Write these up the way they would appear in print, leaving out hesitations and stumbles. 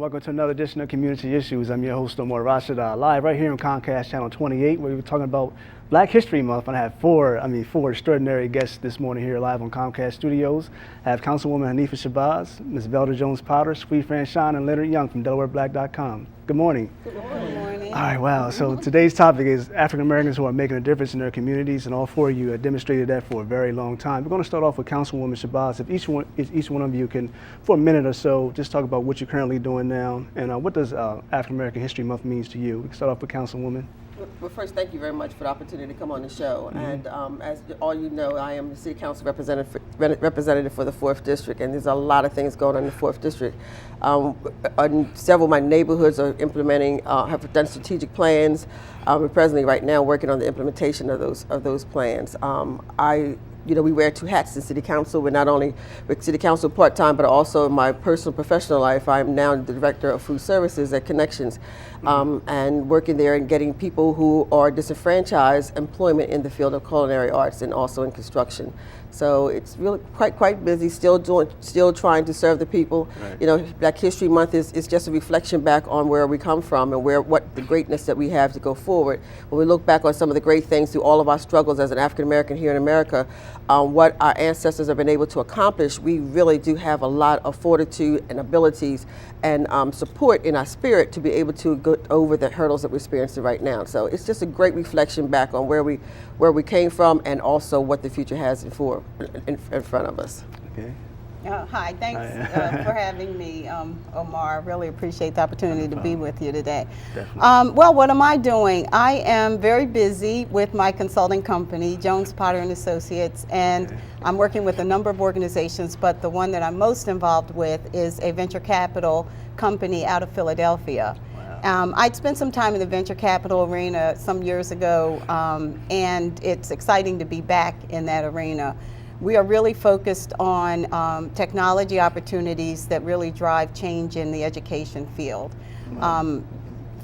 welcome to another edition of Community Issues. I'm your host, Omar Rashada, live right here on Comcast Channel 28, where we're talking about Black History Month. And I have four extraordinary guests this morning here live on Comcast Studios. I have Councilwoman Hanifa Shabazz, Ms. Velda Jones-Powder, Sweet Franchon, and Leonard Young from Delaware Black Dot. Good morning. Good morning. All right, wow. So today's topic is African Americans who are making a difference in their communities, and all four of you have demonstrated that for a very long time. We're going to start off with Councilwoman Shabazz. If each one of you can, for a minute or so, just talk about what you're currently doing now, and what does African American History Month means to you. We can start off with Councilwoman. Well, first, thank you very much for the opportunity to come on the show. And as all you know, I am the City Council representative for the 4th District, and there's a lot of things going on in the 4th District. Several of my neighborhoods are implementing, have done strategic plans. We're presently right now working on the implementation of those plans. We wear two hats in City Council. We're not only with City Council part-time, but also in my personal professional life, I'm now the Director of Food Services at Connections, and working there and getting people who are disenfranchised employment in the field of culinary arts and also in construction. So it's really quite busy, still trying to serve the people. Right. You know, Black History Month is just a reflection back on where we come from and what the greatness that we have to go forward. When we look back on some of the great things through all of our struggles as an African American here in America, what our ancestors have been able to accomplish, we really do have a lot of fortitude and abilities and support in our spirit to be able to go over the hurdles that we're experiencing right now. So it's just a great reflection back on where we came from and also what the future has in front of us. Okay. Hi, thanks for having me, Omar. I really appreciate the opportunity to be with you today. Well, what am I doing? I am very busy with my consulting company, Jones, Potter and Associates, and I'm working with a number of organizations, but the one that I'm most involved with is a venture capital company out of Philadelphia. I'd spent some time in the venture capital arena some years ago, and it's exciting to be back in that arena. We are really focused on technology opportunities that really drive change in the education field.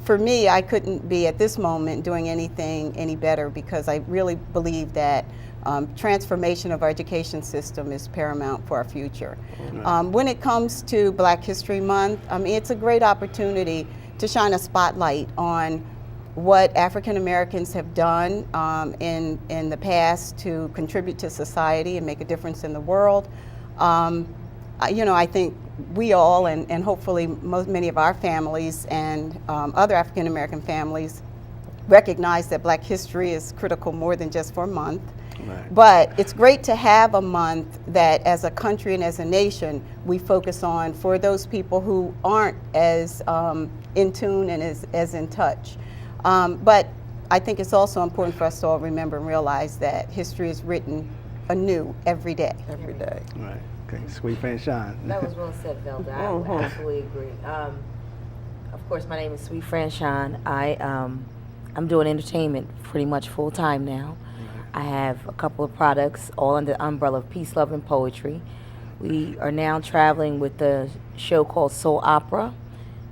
For me, I couldn't be at this moment doing anything any better because I really believe that transformation of our education system is paramount for our future. When it comes to Black History Month, it's a great opportunity to shine a spotlight on what African Americans have done in the past to contribute to society and make a difference in the world. I think we all, and hopefully many of our families and other African American families recognize that Black history is critical more than just for a month. Right. But it's great to have a month that as a country and as a nation we focus on for those people who aren't as in tune and as in touch. But I think it's also important for us to all remember and realize that history is written anew every day. Every day. Right. Okay. Sweet Franchon. That was well said, Velda. I would absolutely agree. Of course, my name is Sweet Franchon. I'm doing entertainment pretty much full time now. I have a couple of products all under the umbrella of Peace, Love, and Poetry. We are now traveling with a show called Soul Opera,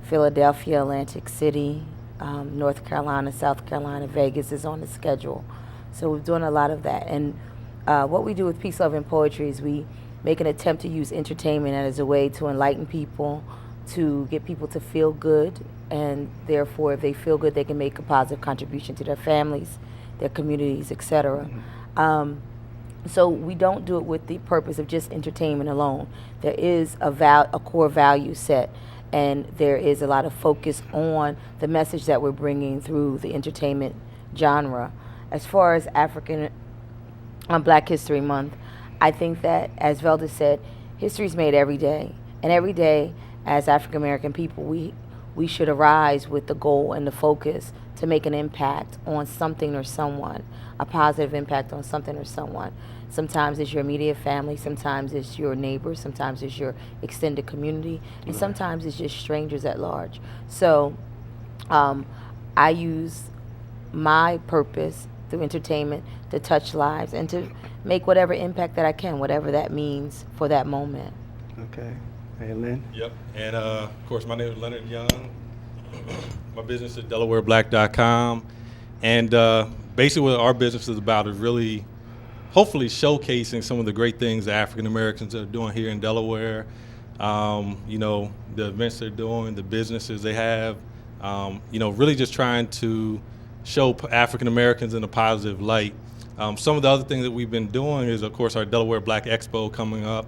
Philadelphia, Atlantic City, North Carolina, South Carolina, Vegas is on the schedule. So we're doing a lot of that. And what we do with Peace, Love, and Poetry is we make an attempt to use entertainment as a way to enlighten people, to get people to feel good, and therefore if they feel good, they can make a positive contribution to their families, their communities, etc. So we don't do it with the purpose of just entertainment alone. There is a core value set, and there is a lot of focus on the message that we're bringing through the entertainment genre. As far as Black History Month, I think that, as Velda said, history is made every day. And every day, as African American people, we should arise with the goal and the focus to make an impact on something or someone, a positive impact on something or someone. Sometimes it's your immediate family, sometimes it's your neighbors, sometimes it's your extended community, and sometimes it's just strangers at large. So I use my purpose through entertainment to touch lives and to make whatever impact that I can, whatever that means for that moment. Okay. Hey, Lynn. Yep. And of course, my name is Leonard Young. My business is DelawareBlack.com. And basically what our business is about is really hopefully showcasing some of the great things that African Americans are doing here in Delaware, you know, the events they're doing, the businesses they have, you know, really just trying to show African Americans in a positive light. Some of the other things that we've been doing is, of course, our Delaware Black Expo coming up.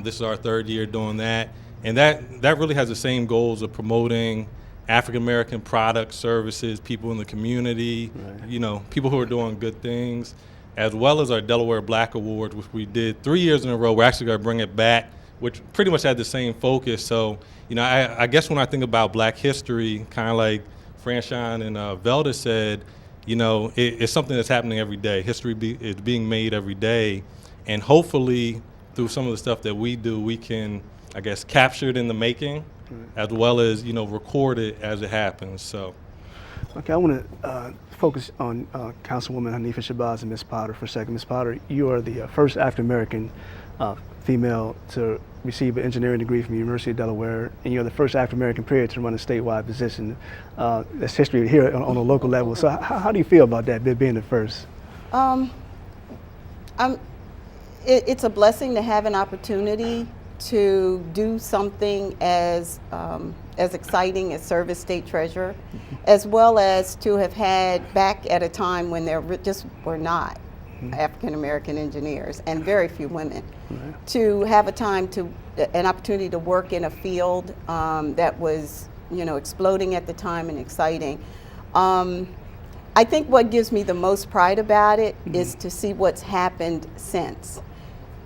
This is our 3rd year doing that. And that really has the same goals of promoting African American products, services, people in the community, you know, people who are doing good things, as well as our Delaware Black Awards, which we did 3 years in a row. We're actually going to bring it back, which pretty much had the same focus. So, you know, I guess when I think about Black history, kind of like Franchon and Velda said, you know, it's something that's happening every day. History is being made every day. And hopefully, through some of the stuff that we do, we can, I guess, capture it in the making, as well as, you know, record it as it happens. So. Okay, I want to focus on Councilwoman Hanifa Shabazz and Ms. Potter for a second. Ms. Potter, you are the first African-American female to receive an engineering degree from the University of Delaware, and you're the first African-American period to run a statewide position. That's history here on a local level. So how do you feel about that, being the first? It's a blessing to have an opportunity to do something as exciting as serve as state treasurer, as well as to have had back at a time when there just were not African American engineers and very few women, to have an opportunity to work in a field that was, you know, exploding at the time and exciting. I think what gives me the most pride about it is to see what's happened since,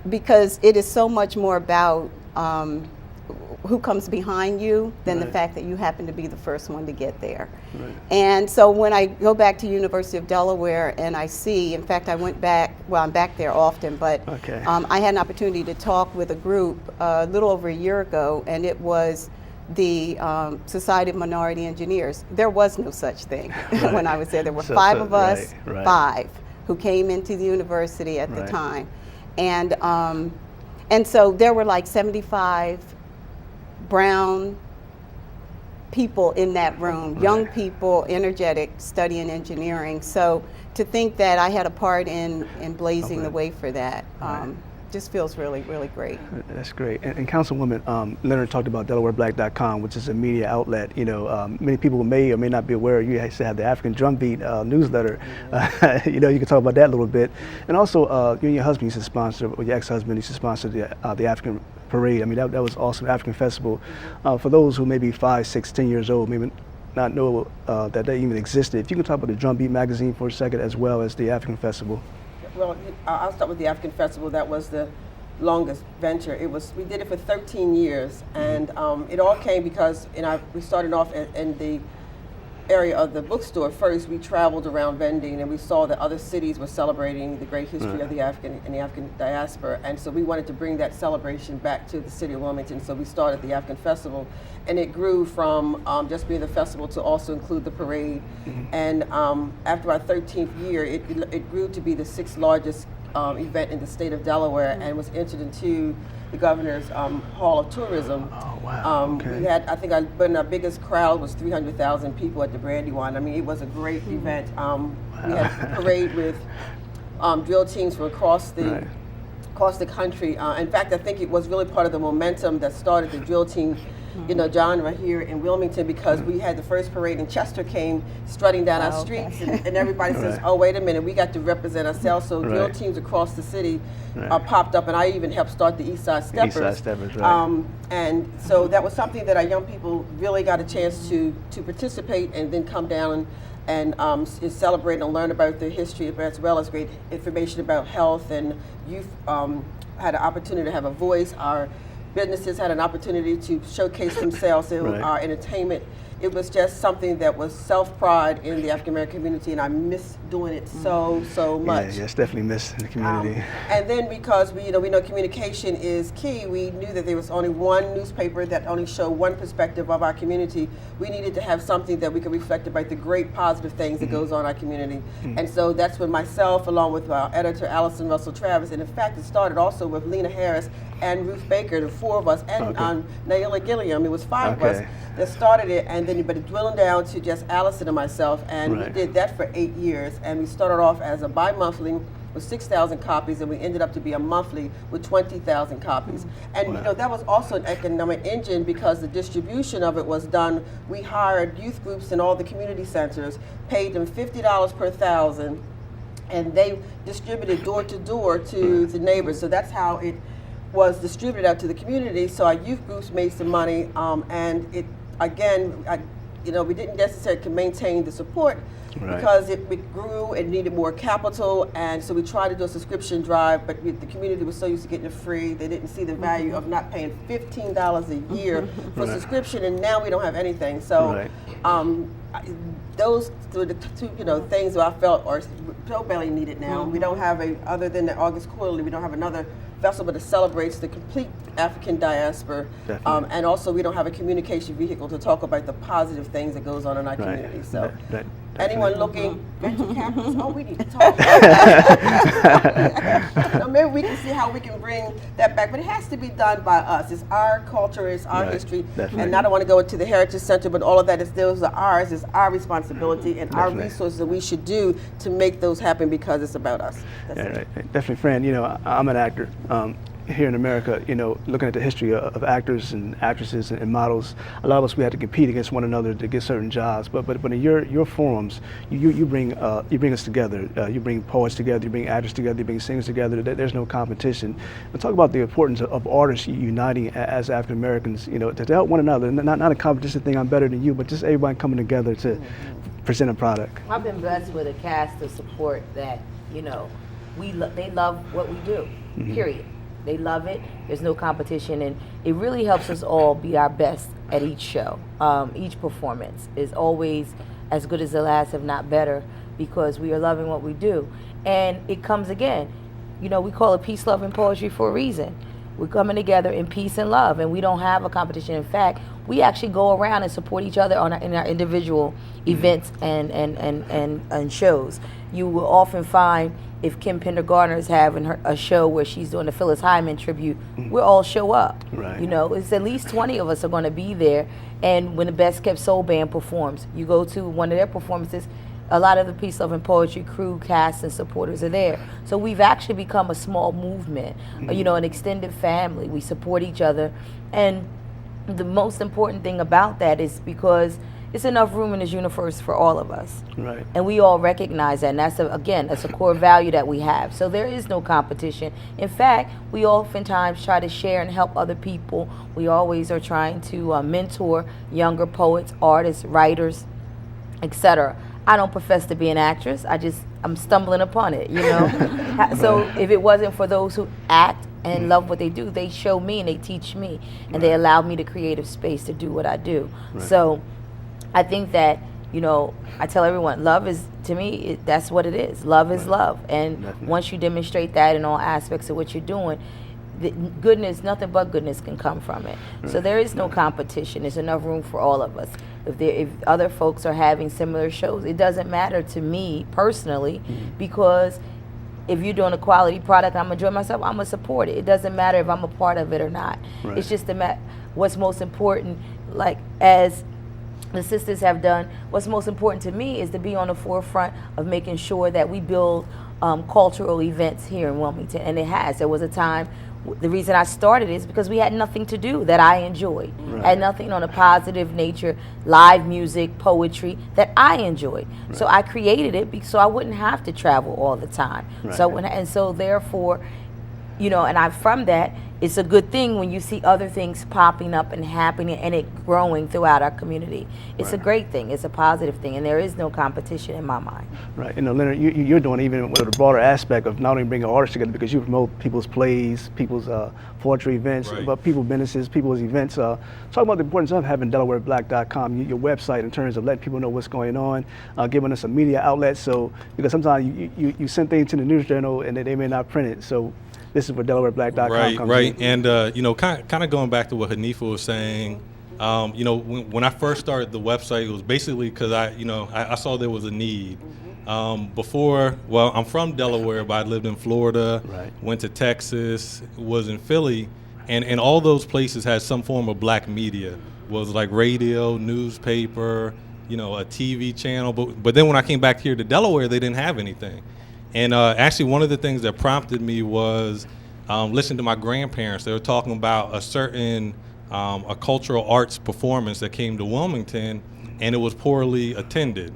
because it is so much more about who comes behind you than the fact that you happen to be the first one to get there. And so when I go back to University of Delaware and I see, in fact, I went back, well, I'm back there often, but I had an opportunity to talk with a group a little over a year ago, and it was the Society of Minority Engineers. There was no such thing when I was there. There were 5 of us, 5, who came into the university at the time. And so there were like 75 brown people in that room, young people, energetic, studying engineering. So to think that I had a part in blazing the way for that just feels really, really great. That's great. And Councilwoman, Leonard talked about DelawareBlack.com, which is a media outlet. You know, many people may or may not be aware. You actually have the African Drumbeat newsletter. You know, you can talk about that a little bit. And also, you and your husband used to sponsor, or your ex-husband used to sponsor the African Parade. I mean, that was awesome, African Festival. For those who may be 5, 6, 10 years old, maybe not know that they even existed, if you could talk about the Drumbeat magazine for a second, as well as the African Festival. Well, I'll start with the African Festival. That was the longest venture. We did it for 13 years, and it all came because we started off in the area of the bookstore first. We traveled around vending, and we saw that other cities were celebrating the great history of the African and the African diaspora, and so we wanted to bring that celebration back to the city of Wilmington. So we started the African Festival, and it grew from just being the festival to also include the parade. And after our 13th year, it grew to be the 6th largest event in the state of Delaware, and was entered into the Governor's Hall of Tourism. Oh, wow. We had, I think, our biggest crowd was 300,000 people at the Brandywine. I mean, it was a great event. We had a parade with drill teams from across the country. In fact, I think it was really part of the momentum that started the drill team, you know, genre here in Wilmington, because we had the first parade and Chester came strutting down our streets, and everybody says, oh, wait a minute, we got to represent ourselves. So drill teams across the city popped up, and I even helped start the East Side Steppers. East Side Steppers, and so that was something that our young people really got a chance to participate and then come down and celebrate and learn about their history, as well as great information about health, and youth had an opportunity to have a voice. Our businesses had an opportunity to showcase themselves in our entertainment. It was just something that was self-pride in the African American community, and I miss doing it so much. Yeah, it's definitely missed in the community. And then because we know communication is key, we knew that there was only one newspaper that only showed one perspective of our community. We needed to have something that we could reflect about the great positive things that goes on in our community. And so that's when myself, along with our editor, Allison Russell Travis, and in fact it started also with Lena Harris and Ruth Baker, the 4 of us, and Naila Gilliam. It was 5 of us that started it, and then but it dwindled down to just Allison and myself, and we did that for 8 years. And we started off as a bi-monthly was 6,000 copies, and we ended up to be a monthly with 20,000 copies. And you know, that was also an economic engine because the distribution of it was done. We hired youth groups in all the community centers, paid them $50 per thousand, and they distributed door to door to the neighbors. So that's how it was distributed out to the community. So our youth groups made some money, and it again, you know, we didn't necessarily maintain the support because it grew and needed more capital, and so we tried to do a subscription drive, but the community was so used to getting it free, they didn't see the value of not paying $15 a year for subscription, and now we don't have anything. So those were the two, you know, things that I felt are so badly needed now. We don't have other than the August Quarterly, we don't have another festival that celebrates the complete African diaspora, and also we don't have a communication vehicle to talk about the positive things that goes on in our community. So anyone looking, venture capitalists, oh, we need to talk. So maybe we can see how we can bring that back, but it has to be done by us. It's our culture, it's our history, and I don't want to go into the Heritage Center, but all of that is those are ours. It's our responsibility and our resources that we should do to make those happen because it's about us. Definitely, Fran. You know, I'm an actor. Here in America, you know, looking at the history of actors and actresses and models, a lot of us, we had to compete against one another to get certain jobs. But in your forums, you bring us together. You bring poets together. You bring actors together. You bring singers together. There's no competition. But talk about the importance of artists uniting as African Americans. You know, to help one another. Not a competition thing. I'm better than you, but just everybody coming together to present a product. I've been blessed with a cast of support that, you know, they love what we do. Period. They love it. There's no competition, and it really helps us all be our best at each show. Each performance is always as good as the last, if not better, because we are loving what we do. And it comes again, you know, we call it peace, love, and poetry for a reason. We're coming together in peace and love, and we don't have a competition. In fact, we actually go around and support each other in our individual events and shows. You will often find if Kim Pender-Gardner is having a show where she's doing the Phyllis Hyman tribute, we'll all show up. You know, it's at least 20 of us are going to be there. And when the Best Kept Soul Band performs, you go to one of their performances, a lot of the Peace, Love, and Poetry crew, cast, and supporters are there. So we've actually become a small movement, you know, an extended family. We support each other. And the most important thing about that is because it's enough room in this universe for all of us. And we all recognize that, and that's, that's a core value that we have. So there is no competition. In fact, we oftentimes try to share and help other people. We always are trying to mentor younger poets, artists, writers, etc. I don't profess to be an actress. I'm stumbling upon it, you know. So if it wasn't for those who act and love what they do, they show me and they teach me, and they allow me the creative space to do what I do. So I think that, you know, I tell everyone, love is, to me, that's what it is. Love is love. And once you demonstrate that in all aspects of what you're doing, the goodness, nothing but goodness can come from it. So there is no competition. There's enough room for all of us. If other folks are having similar shows, it doesn't matter to me personally, because if you're doing a quality product, I'm enjoying myself, I'm going to support it. It doesn't matter if I'm a part of it or not. It's just what's most important, like as the sisters have done, what's most important to me is to be on the forefront of making sure that we build cultural events here in Wilmington, and it has. There was a time, the reason I started is because we had nothing to do that I enjoyed. Had nothing on a positive nature, live music, poetry, that I enjoyed. So I created it so I wouldn't have to travel all the time. So therefore, you know, and from that, it's a good thing when you see other things popping up and happening and it growing throughout our community. It's a great thing. It's a positive thing, and there is no competition in my mind. You know, Leonard, you're doing even with a broader aspect of not only bringing artists together, because you promote people's plays, people's poetry events, but people's businesses, people's events. Talk about the importance of having DelawareBlack.com, your website, in terms of letting people know what's going on, giving us a media outlet. So, because sometimes you send things to the news journal and they may not print it. So this is where DelawareBlack.com comes in. And you know, kind of going back to what Hanifa was saying, you know, when I first started the website, it was basically because I saw there was a need. Before, well, I'm from Delaware, but I lived in Florida, went to Texas, was in Philly, and all those places had some form of black media. Was like radio, newspaper, you know, a TV channel. But then when I came back here to Delaware, they didn't have anything. And actually, one of the things that prompted me was listening to my grandparents. They were talking about a certain a cultural arts performance that came to Wilmington, and it was poorly attended.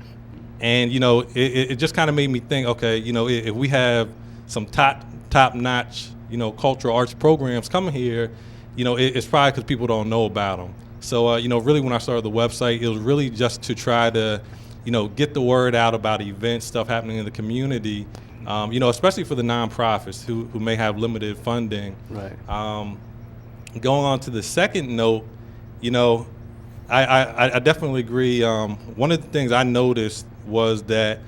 And it just kind of made me think, okay, if we have some top-notch, cultural arts programs coming here, it's probably because people don't know about them. So, really when I started the website, it was really just to try to, get the word out about events, stuff happening in the community, especially for the nonprofits who may have limited funding. Right. Going on to the second note, I definitely agree. One of the things I noticed was that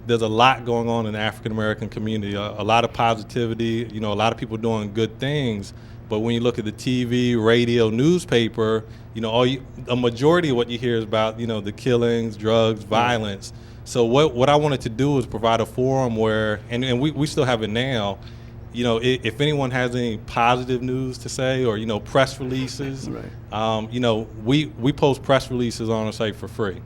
there's a lot going on in the African American community, a lot of positivity, a lot of people doing good things. But when you look at the TV, radio, newspaper, a majority of what you hear is about, the killings, drugs, violence. So what I wanted to do is provide a forum where, and we still have it now, if anyone has any positive news to say or, press releases, right. We post press releases on our site for free.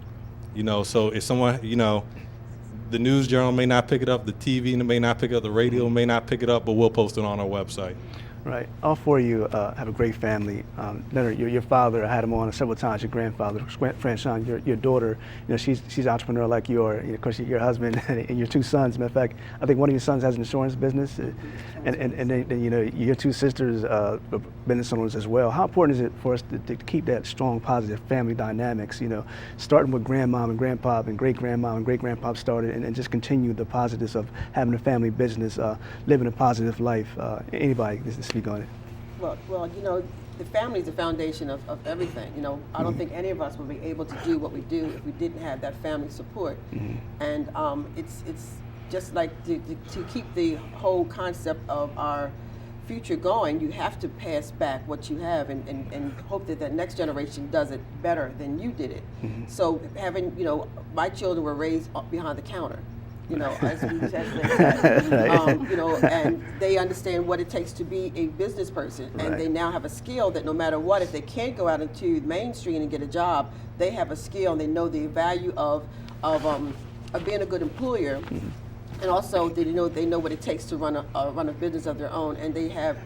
So if someone, the news journal may not pick it up, the TV may not pick it up, the radio may not pick it up, but we'll post it on our website. Right. All four of you have a great family. Leonard, your father, I had him on several times. Your grandfather, Franchon, your daughter, she's an entrepreneur like you are. Of course, your husband and your two sons. Matter of fact, I think one of your sons has an insurance business, and then your two sisters are business owners as well. How important is it for us to keep that strong, positive family dynamics? Starting with grandmom and grandpop and great grandmom and great grandpop started, and just continue the positives of having a family business, living a positive life. Anybody? Speak on it. Well, the family is the foundation of everything. I don't think any of us would be able to do what we do if we didn't have that family support. Mm-hmm. And it's just like to keep the whole concept of our future going, you have to pass back what you have and hope that that next generation does it better than you did it. Mm-hmm. So having, my children were raised behind the counter. As we said, and they understand what it takes to be a business person, and right. they now have a skill that no matter what, if they can't go out into Main Street and get a job, they have a skill and they know the value of being a good employer, mm-hmm. and also they know what it takes to run a business of their own, and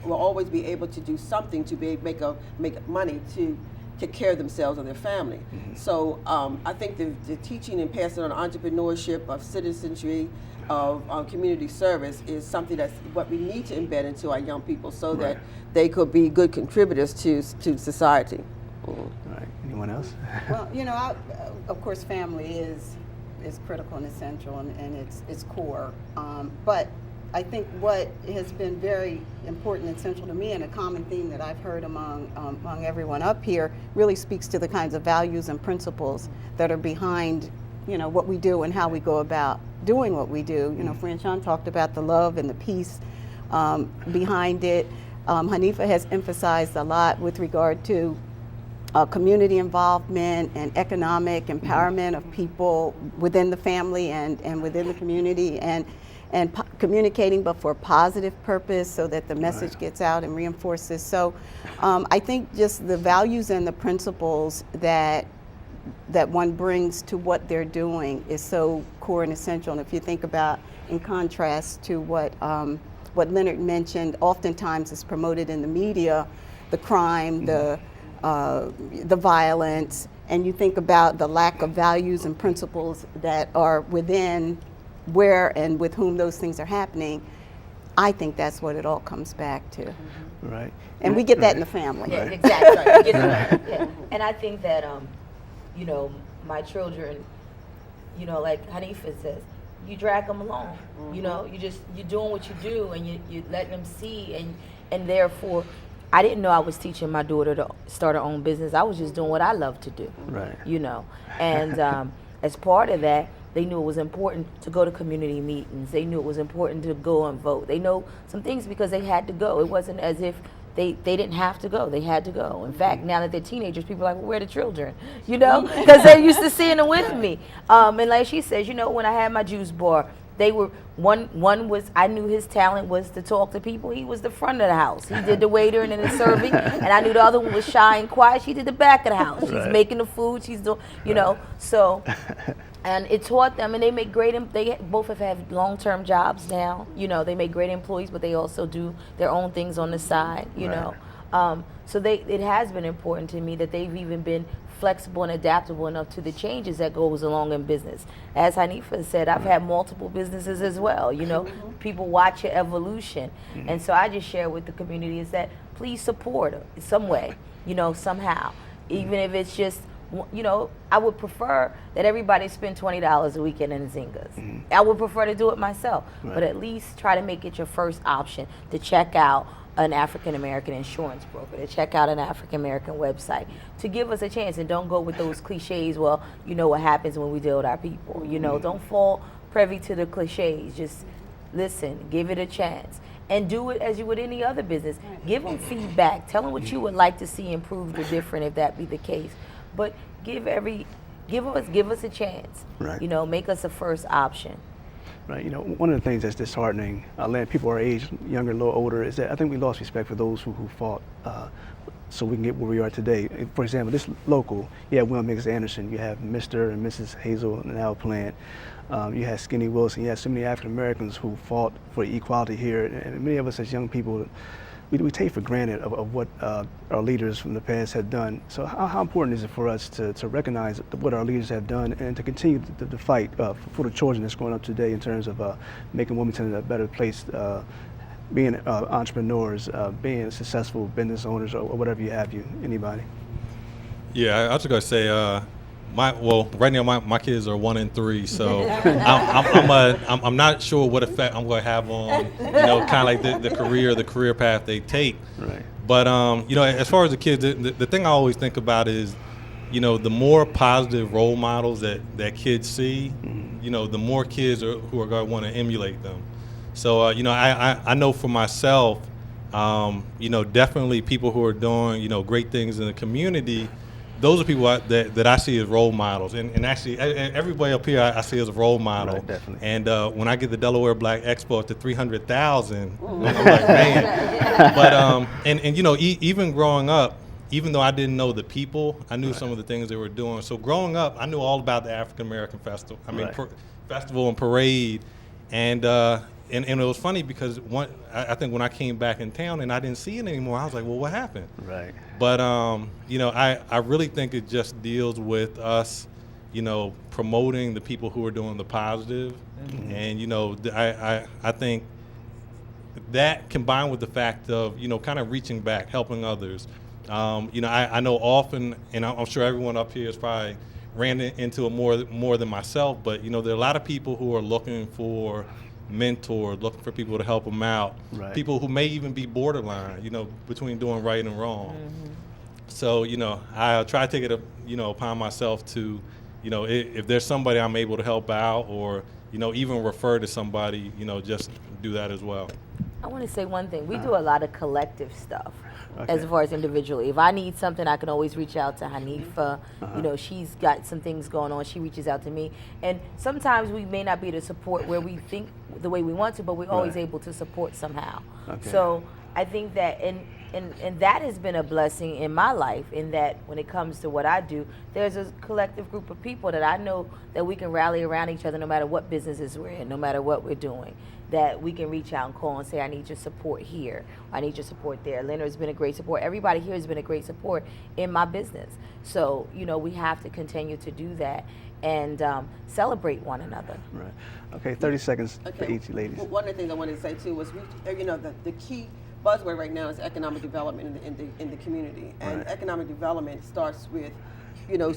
will always be able to do something to make money to take care of themselves and their family. Mm-hmm. So I think the teaching and passing on entrepreneurship, of citizenry, of community service is something that's what we need to embed into our young people so right. that they could be good contributors to society. All right. Anyone else? Well, of course, family is critical and essential, and it's core. But I think what has been very important and central to me, and a common theme that I've heard among everyone up here, really speaks to the kinds of values and principles that are behind, what we do and how we go about doing what we do. Franchon talked about the love and the peace behind it. Hanifa has emphasized a lot with regard to community involvement and economic empowerment of people within the family and within the community, and communicating, but for a positive purpose, so that the message right. gets out and reinforces. So I think just the values and the principles that one brings to what they're doing is so core and essential. And if you think about, in contrast to what Leonard mentioned, oftentimes is promoted in the media, the crime, the violence, and you think about the lack of values and principles that are within where and with whom those things are happening. I think that's what it all comes back to. Mm-hmm. Right. And we get that in the family. Yeah, exactly. Right. We get that. Yeah. And I think that, my children, like Hanifa says, you drag them along. Mm-hmm. You're doing what you do, and you let them see, and therefore, I didn't know I was teaching my daughter to start her own business. I was just doing what I love to do. Right. And as part of that, they knew it was important to go to community meetings. They knew it was important to go and vote. They know some things because they had to go. It wasn't as if they didn't have to go. They had to go. In fact, now that they're teenagers, people are like, well, where are the children? Because they're used to seeing them with me. And like she says, when I had my juice bar, they were, one was, I knew his talent was to talk to people. He was the front of the house. He did the waiter and then the serving. And I knew the other one was shy and quiet. She did the back of the house. She's right. making the food. She's doing, right. So And it taught them, and they make great. They both have had long-term jobs now. You know, they make great employees, but they also do their own things on the side. You know, so it has been important to me that they've even been flexible and adaptable enough to the changes that goes along in business. As Hanifa said, I've had multiple businesses as well. You know, people watch your evolution, and so I just share with the community is that please support in some way. You know, somehow, even if it's just. You know, I would prefer that everybody spend $20 a weekend in Zyngas. I would prefer to do it myself, but at least try to make it your first option to check out an African American insurance broker, to check out an African American website, to give us a chance, and don't go with those cliches. Well, you know what happens when we deal with our people. You know, don't fall privy to the cliches. Just listen, give it a chance. And do it as you would any other business. Give them feedback. Tell them what you would like to see improved or different if that be the case. But give us a chance. Right. You know, make us a first option. Right. You know, one of the things that's disheartening, people our age, younger, a little older, is that I think we lost respect for those who fought so we can get where we are today. For example, this local, you have Wilm Anderson, you have Mr. and Mrs. Hazel in our plant, you have Skinny Wilson, you have so many African Americans who fought for equality here, and many of us as young people, we take for granted of what our leaders from the past have done. So how important is it for us to recognize what our leaders have done and to continue the fight for the children that's growing up today in terms of making Wilmington a better place, being entrepreneurs, being successful business owners, or whatever you have, anybody? Yeah, I was going to say, right now my kids are 1 and 3, so I'm not sure what effect I'm going to have on, you know, kind of like the career path they take. Right. But you know, as far as the kids, the thing I always think about is, you know, the more positive role models that kids see, you know, the more kids who are going to want to emulate them. So you know, I know for myself, you know, definitely people who are doing, you know, great things in the community. Those are people that I see as role models, and actually everybody up here I see as a role model. Right, definitely. And when I get the Delaware Black Expo at the 300,000, I'm like, man. But and you know, even growing up, even though I didn't know the people, I knew some of the things they were doing. So growing up, I knew all about the African American festival. I mean, festival and parade, and it was funny because I think when I came back in town and I didn't see it anymore, I was like, well, what happened? Right. But you know, I really think it just deals with us, you know, promoting the people who are doing the positive, and you know, I think that combined with the fact of, you know, kind of reaching back, helping others. You know, I know often, and I'm sure everyone up here has probably ran into it more than myself, but you know, there are a lot of people who are looking for mentors, looking for people to help them out, people who may even be borderline, you know, between doing right and wrong. So, you know, I try to take it, you know, upon myself to, you know, if there's somebody I'm able to help out, or, you know, even refer to somebody, you know, just do that as well. I want to say one thing. We do a lot of collective stuff. As far as individually. If I need something, I can always reach out to Hanifa. You know, she's got some things going on. She reaches out to me. And sometimes we may not be able to support where we think the way we want to, but we're always able to support somehow. So I think that, and that has been a blessing in my life, in that when it comes to what I do, there's a collective group of people that I know that we can rally around each other no matter what businesses we're in, no matter what we're doing. That we can reach out and call and say, I need your support here, I need your support there. Leonard's been a great support. Everybody here has been a great support in my business. So, you know, we have to continue to do that and celebrate one another. Right. Okay, 30 seconds for each, ladies. Well, one of the things I wanted to say too was, you know, the key buzzword right now is economic development in the community. And economic development starts with, you know,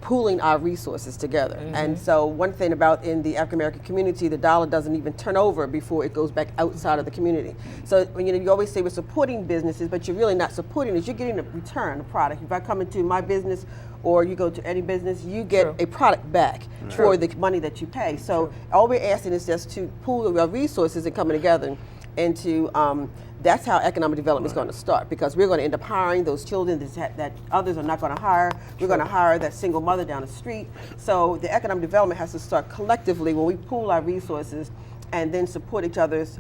pooling our resources together. And so one thing about in the African American community, the dollar doesn't even turn over before it goes back outside of the community. So, you know, you always say we're supporting businesses, but you're really not supporting it. You're getting a return, a product. If I come into my business or you go to any business, you get a product back for the money that you pay. So all we're asking is just to pool our resources and coming together into that's how economic development is going to start, because we're going to end up hiring those children that others are not going to hire. We're going to hire that single mother down the street. So the economic development has to start collectively when we pool our resources and then support each other's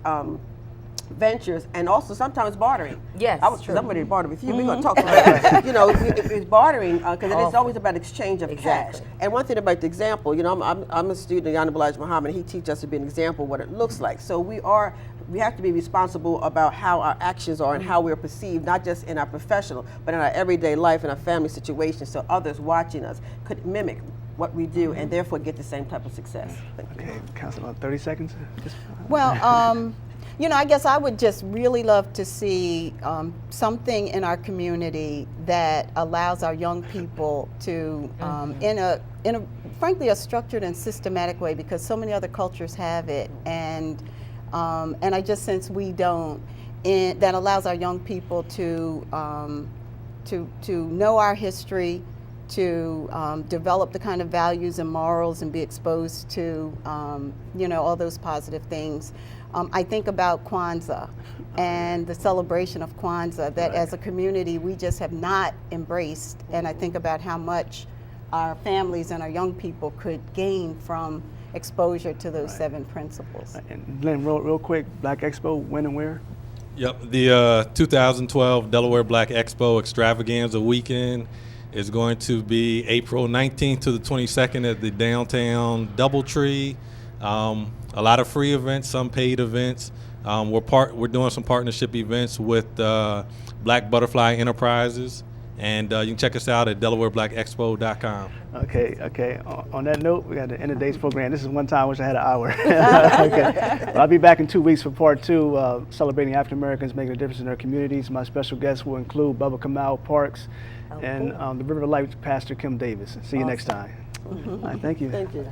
ventures, and also sometimes bartering. Yes, true. I'm ready to barter with you. We're going to talk about that. You know, it's bartering because it's always about exchange of Exactly. cash. And one thing about the example, you know, I'm a student of Honorable Elijah Muhammad. He teaches us to be an example of what it looks like. So we have to be responsible about how our actions are and how we're perceived, not just in our professional, but in our everyday life and our family situations, so others watching us could mimic what we do and therefore get the same type of success. Thank you. Okay, Councilman, 30 seconds. Well, you know, I guess I would just really love to see something in our community that allows our young people to, in a frankly a structured and systematic way, because so many other cultures have it, and I just sense we don't. That allows our young people to know our history, to develop the kind of values and morals and be exposed to, you know, all those positive things. I think about Kwanzaa and the celebration of Kwanzaa that as a community we just have not embraced, and I think about how much our families and our young people could gain from exposure to those 7 principles. And Glenn, real quick, Black Expo, when and where? Yep, the 2012 Delaware Black Expo Extravaganza weekend is going to be April 19th to the 22nd at the downtown Doubletree. A lot of free events, some paid events. We're doing some partnership events with Black Butterfly Enterprises, and you can check us out at DelawareBlackExpo.com. Okay. On that note, we got to end the day's program. This is one time I wish I had an hour. Okay. Well, I'll be back in 2 weeks for part 2, celebrating African Americans making a difference in their communities. My special guests will include Bubba Kamal Parks and the River of Light pastor Kim Davis. See you next time. All right, thank you. Thank you.